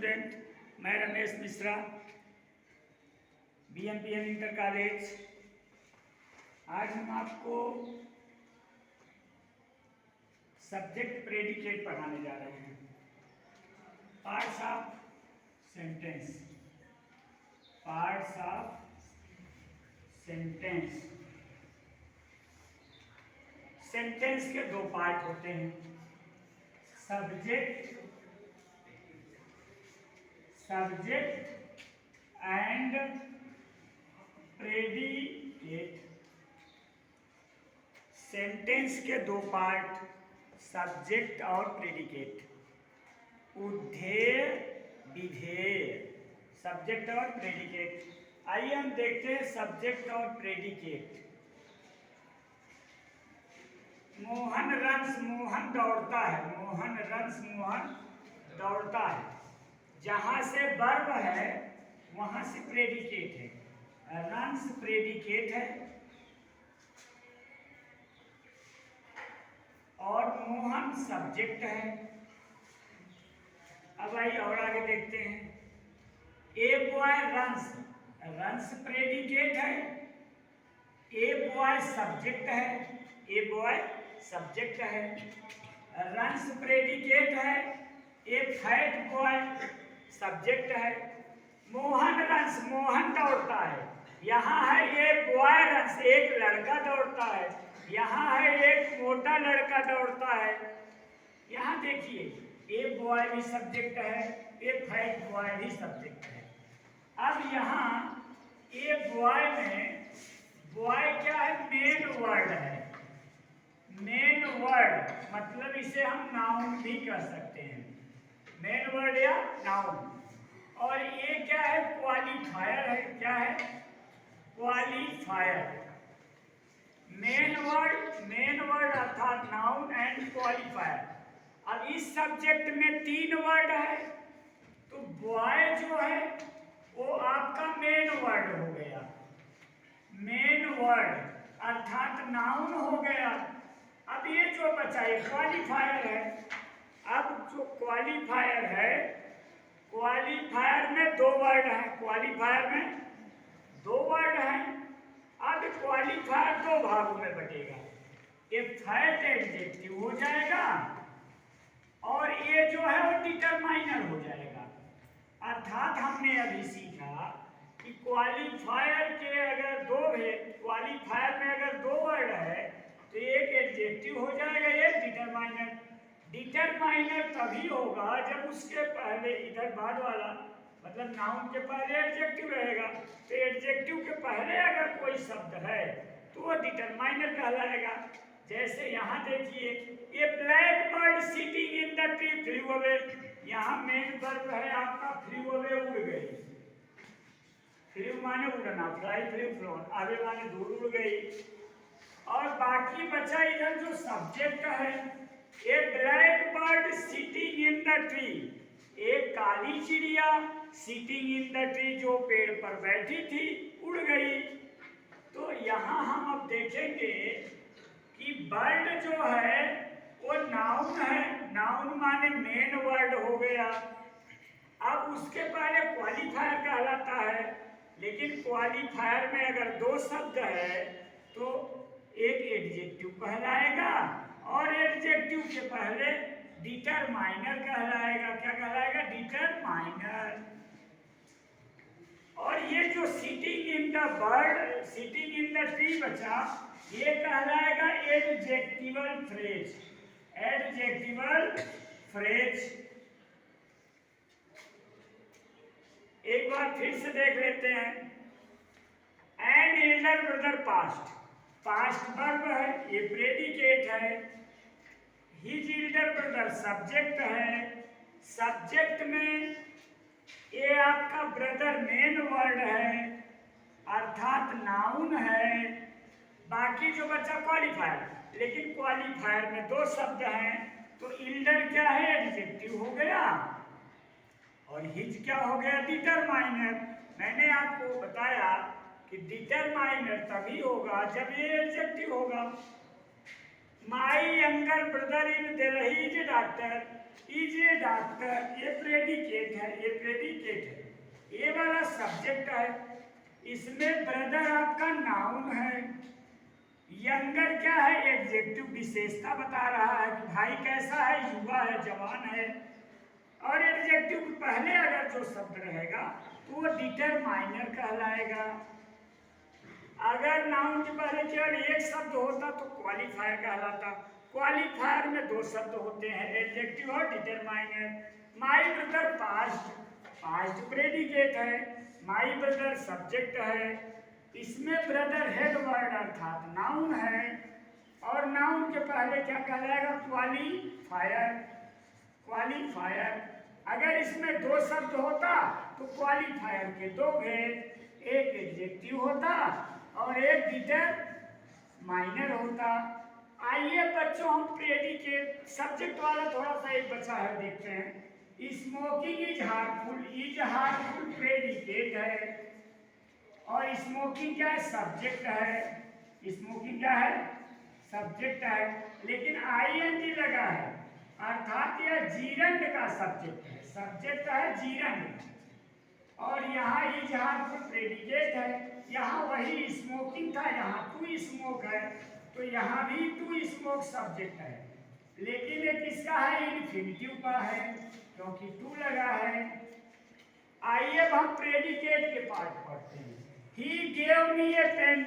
Student, मैं Ramesh Mishra, BMPN inter college. आज हम आपको सब्जेक्ट प्रेडिकेट पढ़ाने जा रहे हैं। Parts of sentence, parts of sentence. Sentence के दो पार्ट होते हैं, सब्जेक्ट एंड प्रेडिकेट। सेंटेंस के दो पार्ट, सब्जेक्ट और प्रेडिकेट, उद्धेय विधेय, सब्जेक्ट और प्रेडिकेट। आइए हम देखते हैं सब्जेक्ट और प्रेडिकेट। मोहन रन्स, मोहन दौड़ता है, मोहन रन्स, मोहन दौड़ता है। जहां से वर्ब है वहां से प्रेडिकेट है। रन्स प्रेडिकेट है और मोहन सब्जेक्ट है। अब आइए और आगे देखते हैं। A boy runs, runs predicate है, ए बॉय सब्जेक्ट है, ए बॉय सब्जेक्ट है। रन्स प्रेडिकेट है, ए फैट बॉय सब्जेक्ट है। मोहन रन्स, मोहन दौड़ता है। यहाँ है ए बॉय रन्स, एक लड़का दौड़ता है। यहाँ है एक मोटा लड़का दौड़ता है। यहाँ देखिए ए बॉय भी सब्जेक्ट है, ए फैट बॉय भी सब्जेक्ट है। अब यहाँ ए बॉय में बॉय क्या है? मेन वर्ड है। मेन वर्ड मतलब इसे हम नाउन भी कह सकते हैं, मेन वर्ड या नाउन। और ये क्या है? क्वालिफायर है। क्या है? क्वालिफायर। मेन वर्ड अर्थात नाउन एंड क्वालिफायर। अब इस सब्जेक्ट में तीन वर्ड है, तो बॉय जो है वो आपका मेन वर्ड हो गया, मेन वर्ड अर्थात नाउन हो गया। अब ये जो बचा है क्वालिफायर है। अब जो क्वालिफायर है, क्वालिफायर में दो वर्ड है, क्वालिफायर में दो वर्ड है। अब क्वालिफायर दो भागों में बटेगा, ये फैट एडजेक्टिव हो जाएगा और ये जो है वो डिटरमाइनर हो जाएगा। अर्थात हमने अभी सीखा कि क्वालिफायर के अगर दो है, क्वालिफायर में अगर दो वर्ड है तो एक एडजेक्टिव हो जाएगा, एक डिटरमाइनर। डिटरमाइनर तभी होगा जब उसके पहले इधर बाद वाला मतलब नाउन के पहले एडजेक्टिव रहेगा। तो एडजेक्टिव के पहले अगर कोई शब्द है तो वो डिटरमाइनर कहलाएगा। जैसे यहाँ देखिए, ये black bird sitting in the tree flu away. यहाँ मेन वर्ब है आपका फ्लू अवे, उड़ गई। फ्लू माने उड़ना, फ्लाई फ्लू फ्लोन, अवे माने दूर उड़ गई। और बाकी बचा इधर जो सब्जेक्ट है, a black bird sitting in the tree, एक काली चिड़िया सिटिंग इन द ट्री जो पेड़ पर बैठी थी उड़ गई। तो यहाँ हम अब देखेंगे कि बर्ड जो है वो नाउन है, नाउन माने मेन वर्ड हो गया। अब उसके पहले क्वालिफायर कहलाता है, लेकिन क्वालिफायर में अगर दो शब्द है तो एक एडजेक्टिव कहलाएगा और एडजेक्टिव के पहले डिटरमाइनर कहलाएगा। क्या कहलाएगा? डिटरमाइनर। और ये जो sitting in the bird, sitting in the tree बचा, ये कहलाएगा एडजेक्टिवल फ्रेज, एडजेक्टिवल फ्रेज। एक बार फिर से देख लेते हैं। And Elder brother past, past verb है, ये प्रेडिकेट है। हिज एल्डर ब्रदर सब्जेक्ट है, सब्जेक्ट में ये आपका ब्रदर मेन वर्ड है अर्थात नाउन है। बाकी जो बचा क्वालिफायर, लेकिन क्वालिफायर में दो शब्द हैं तो एल्डर क्या है? एडजेक्टिव हो गया और हिज क्या हो गया? डिटरमाइनर। मैंने आपको बताया कि डिटरमाइनर तभी होगा जब ये एडजेक्टिव होगा। My younger brother in Delhi is doctor, is a doctor, ये प्रेडिकेट है, ये प्रेडिकेट है। ये वाला सब्जेक्ट है, इसमें ब्रदर आपका नाउन है। यंगर क्या है? एडजेक्टिव, विशेषता बता रहा है कि भाई कैसा है, युवा है, जवान है। और एडजेक्टिव के पहले अगर जो शब्द रहेगा तो वो डिटरमाइनर कहलाएगा। अगर नाउन के पहले केवल एक शब्द होता तो क्वालिफायर कहलाता। क्वालिफायर में दो शब्द होते हैं, एडजेक्टिव और determiner. My brother past, past predicate है, माई ब्रदर सब्जेक्ट है। इसमें ब्रदर हेड वर्ड अर्थात नाउन है, और नाउन के पहले क्या कहलाएगा? Qualifier, qualifier. अगर इसमें दो शब्द होता तो क्वालिफायर के दो भेद, एक एडजेक्टिव होता और एक डिटरमाइनर होता। आइए बच्चों, हम प्रेडिकेट सब्जेक्ट वाला थोड़ा सा एक बचा है, देखते हैं। Smoking is harmful, is harmful predicate है, और स्मोकिंग क्या है? सब्जेक्ट है। स्मोकिंग क्या है? सब्जेक्ट है, लेकिन आईएनजी लगा है, अर्थात यह जीरंड का सब्जेक्ट है। सब्जेक्ट है जीरंड, और यहाँ इज हार्मफुल प्रेडिकेट है। यहाँ वही स्मोकिंग था, यहाँ टू स्मोक है, तो यहाँ भी टू स्मोक सब्जेक्ट है, लेकिन ये किसका है? इन्फिनिटिव का है, क्योंकि टू लगा है। आइए अब हम प्रेडिकेट के पार्ट पढ़ते हैं। He gave me a pen,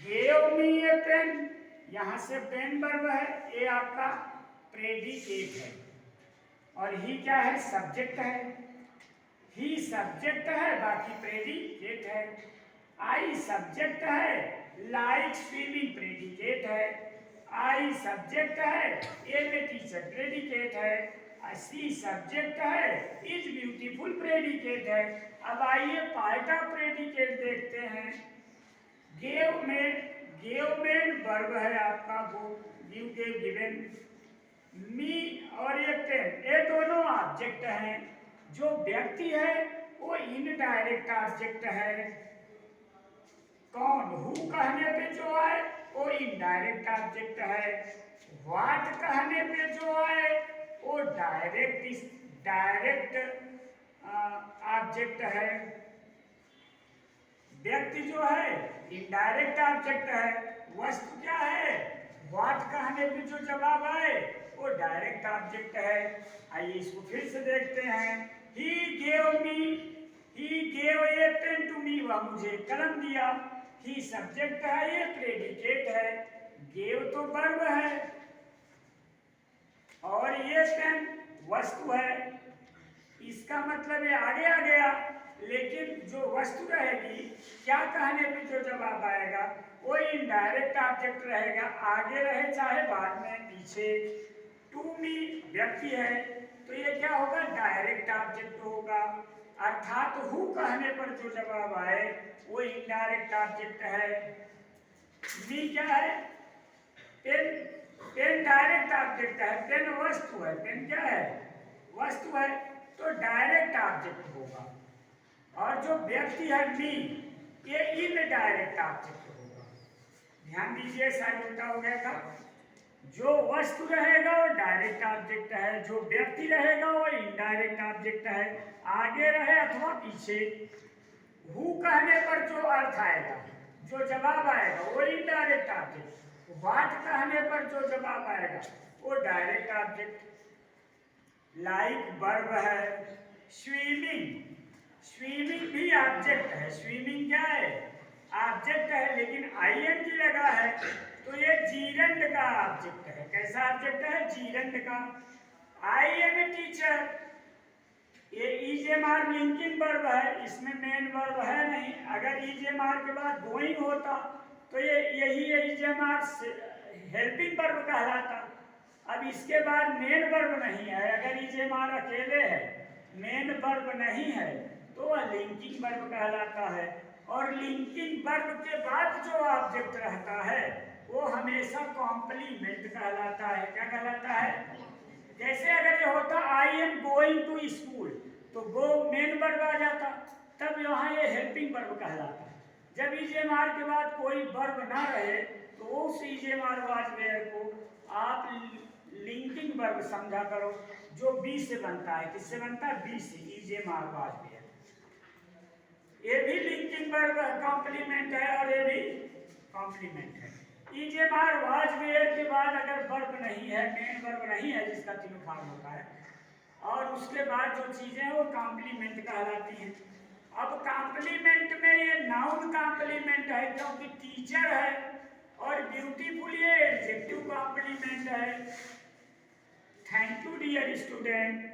gave me a pen, यहाँ से पेन वर्ब है, ये आपका प्रेडिकेट है, और ही क्या है? सब्जेक्ट है। ही सब्जेक्ट है, बाकी प्रेडिकेट है। आई सब्जेक्ट है, लाइक स्विमिंग प्रेडिकेट है। आई सब्जेक्ट है, ए में टीचर प्रेडिकेट है। सी सब्जेक्ट है, इज ब्यूटीफुल प्रेडिकेट है। अब आइए पार्ट ऑफ प्रेडिकेट देखते हैं। गेव में वर्ब है आपका, वो गिव, गेव, गिवन। मी और ये पेन, ये दोनों ऑब्जेक्ट हैं। जो व्यक्ति है वो इनडायरेक्ट ऑब्जेक्ट है। कौन? हु कहने पे जो है वो इनडायरेक्ट ऑब्जेक्ट है। व्हाट कहने पे जो है वो डायरेक्ट ऑब्जेक्ट है। व्यक्ति जो है इनडायरेक्ट ऑब्जेक्ट है। वस्तु क्या है? व्हाट कहने पे जो जवाब आए वो डायरेक्ट ऑब्जेक्ट है। आइए इसको फिर से देखते हैं। He gave a pen to me, वह मुझे कलम दिया। ही सब्जेक्ट है, ये प्रेडिकेट है। गेव तो वर्ब है, और ये पेन वस्तु है। इसका मतलब ये आगे आ गया, लेकिन जो वस्तु रहेगी, क्या कहने पे जो जवाब आएगा वो इनडायरेक्ट ऑब्जेक्ट रहेगा, आगे रहे चाहे बाद में पीछे। टू मी व्यक्ति है, तो ये क्या होगा? डायरेक्ट ऑब्जेक्ट होगा, अर्थात हु कहने पर जो जवाब आए वो इनडायरेक्ट ऑब्जेक्ट है। मी क्या है? पेन, पेन डायरेक्ट ऑब्जेक्ट है। पेन वस्तु है, पेन क्या है? वस्तु है, तो डायरेक्ट ऑब्जेक्ट होगा। और जो व्यक्ति है मी, ये इनडायरेक्ट ऑब्जेक्ट होगा। ध्यान दीजिए, शायद उल्टा हो गया था। जो वस्तु रहेगा वो डायरेक्ट ऑब्जेक्ट है, जो व्यक्ति रहेगा वो इनडायरेक्ट ऑब्जेक्ट है, आगे रहे अथवा पीछे। हु कहने पर जो अर्थ आएगा, जो जवाब आएगा वो इनडायरेक्ट ऑब्जेक्ट। व्हाट कहने पर जो जवाब आएगा वो डायरेक्ट ऑब्जेक्ट। लाइक वर्ब है। स्विमिंग, स्विमिंग भी ऑब्जेक्ट है। स्विमिंग क्या है? ऑब्जेक्ट है, लेकिन आईएनजी लगा है, तो ये जीरंड का ऑब्जेक्ट है। कैसा ऑब्जेक्ट है? जीरंड का। आई एम ए टीचर, ये इजेमार लिंकिंग वर्ब है, इसमें मेन वर्ब है नहीं। अगर इजेमार के बाद गोइंग होता तो ये यही इजेमार हेल्पिंग वर्ब कहलाता। अब इसके बाद मेन वर्ब नहीं है, अगर इजेमार अकेले है, मेन वर्ब नहीं है, तो वह लिंकिंग वर्ब कहलाता है। और लिंकिंग वर्ब के बाद जो ऑब्जेक्ट रहता है वो हमेशा कॉम्प्लीमेंट कहलाता है। क्या कहलाता है? जैसे अगर ये होता I am going to school, तो गो मेन वर्ब आ जाता, तब यहाँ ये हेल्पिंग वर्ब कहलाता। जब इजेमार के बाद कोई वर्ब ना रहे तो उस इजेमार वाज वेयर को आप लिंकिंग वर्ब समझा करो। जो बी से बनता है, किससे बनता है? बी से, इजेमार वाजपेयर। ये भी लिंकिंग वर्ब कॉम्प्लीमेंट है और ये भी कॉम्प्लीमेंट है। इजेमार वाजपेयर के बाद अगर वर्ब नहीं है, मेन वर्ब नहीं है जिसका तीनों फॉर्म होता है, और उसके बाद जो चीजें हैं वो कॉम्प्लीमेंट कहलाती हैं। अब कॉम्प्लीमेंट में ये नाउन कॉम्प्लीमेंट है क्योंकि टीचर है, और ब्यूटीफुल ये एडजेक्टिव कॉम्प्लीमेंट है। Thank you dear student.